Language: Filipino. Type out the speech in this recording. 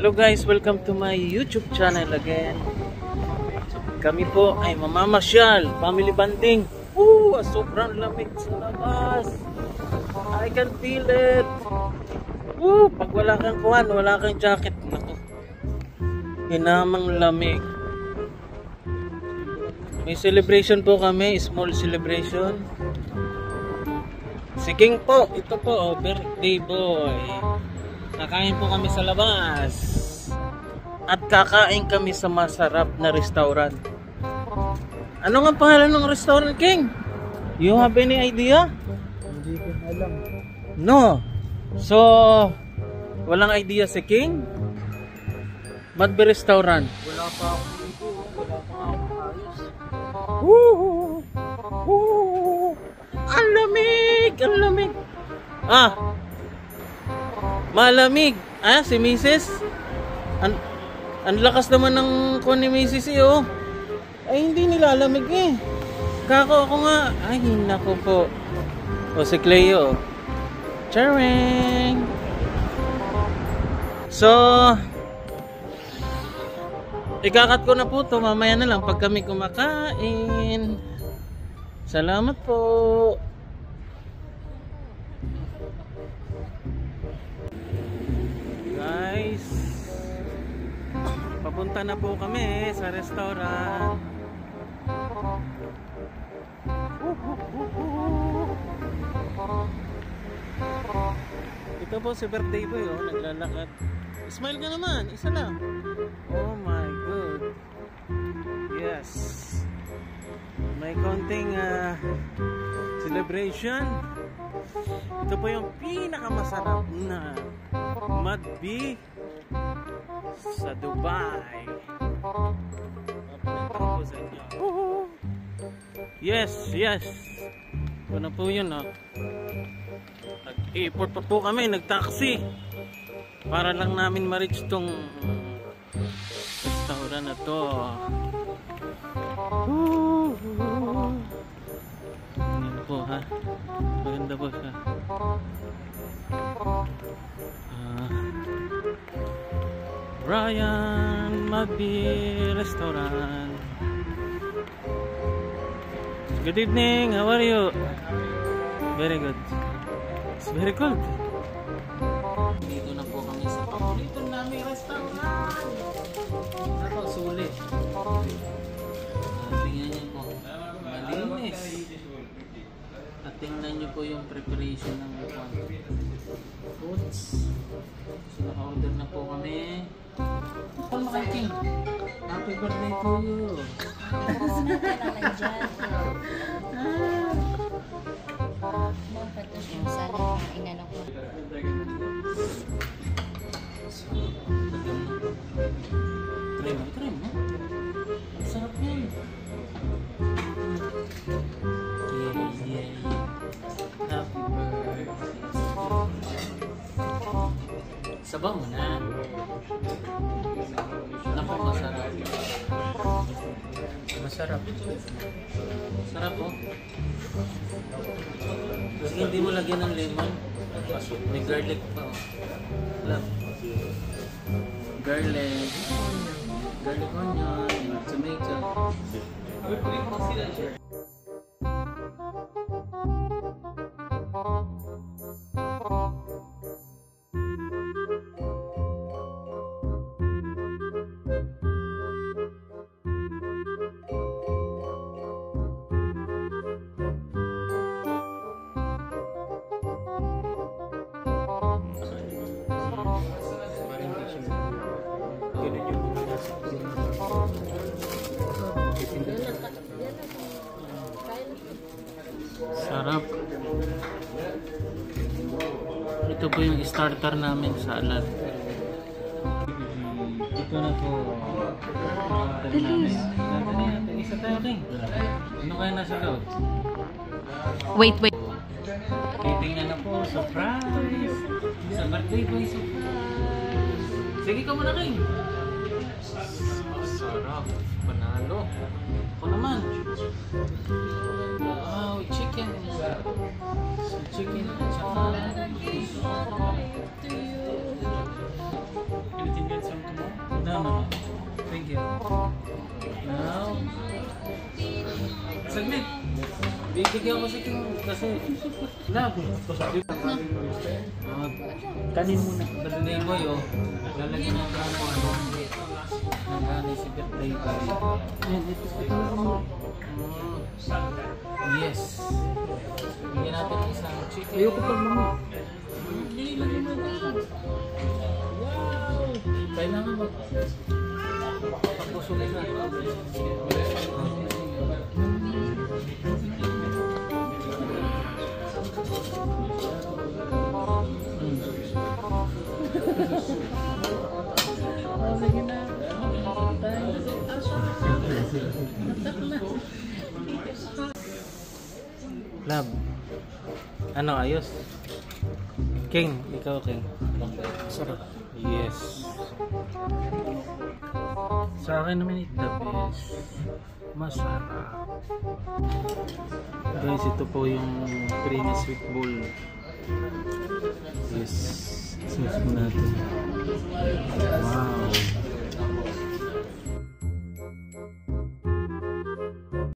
Hello guys, welcome to my YouTube channel again. Kami po ay mamamasyal, family banding. Sobrang lamig sa labas. I can feel it. Pag wala kang kuhan, wala kang jacket, naku, hinamang lamig. May celebration po kami, small celebration. Si King po, ito po, birthday boy. Kakain po kami sa labas. At kakain kami sa masarap na restaurant. Ano nga pangalan ng restaurant, King? You have any idea? Hindi ko alam. No. So, walang idea si King? Madbe restaurant. Wala pa ako dito. Wala pa ako ayos. Ang lamig! Ang lamig! Malamig! Si Mrs. Ang lakas naman ng kon ni Mrs. Ay, hindi nilalamig eh. Kako ako nga. Ay, nako po. Si Cleo. Charing! So, ikakat ko na po to. Mamaya na lang pag kami kumakain. Salamat po. Guys, papunta na po kami sa restaurant. Ito po si birthday boy, naglalakad. Smile ka naman, isa lang. Oh my god. Yes. May konting celebration. Ito po yung pinakamasarap na madbi sa Dubai. Yes, yes. Ito na po yun. Nag-airport pa po kami, nag-taxi para lang namin ma-reach tong restaurant na to. Yan po ha. Maganda po siya. Ryan Madbi Restaurant. Good evening, how are you? Very good. It's very cold. Dito na po kami sa paborito namin restaurant. Ako, sulit. Tingnan niyo po. Malinis. At tingnan niyo po yung preparation ng foods. So, naka-order na po kami. Paul King, happy birthday to you. Yung salad na inano ko. Try mo. Ang sarap yan. Yeah. Happy birthday. Sabaw mo na. Naku, masarap. Sarap po. Kasi hindi mo lagyan ng lemon. May garlic pa. Love. Garlic onion, tomato. Sarap. Ito po yung starter namin sa salad. Ito na po. Isa tayo rin. Ano kaya nasa loob? Wait. Titingnan na po. Surprise! Sa birthday boy, surprise! Sige ka muna, King. Sarap. Panalo. Ako naman. Wow, chicken. Chicken at saka saglit. Bibigyan ko si King kasi love. Kanin muna. Birthday boy oh. Lalagyan ng ako ano. Nagani si birthday boy. Yan, ito mo. Yes. Bigyan natin ng isang chicken. Ayoko pa muna. Wow! Kailangan mag... Pagpusulin na. Sige na. Love. Ano, ayos? King, ikaw King. Sarap. Yes. Sa akin naman the best. Masarap. Guys, ito po yung creamy sweet bowl. Yes. Sauce mo natin.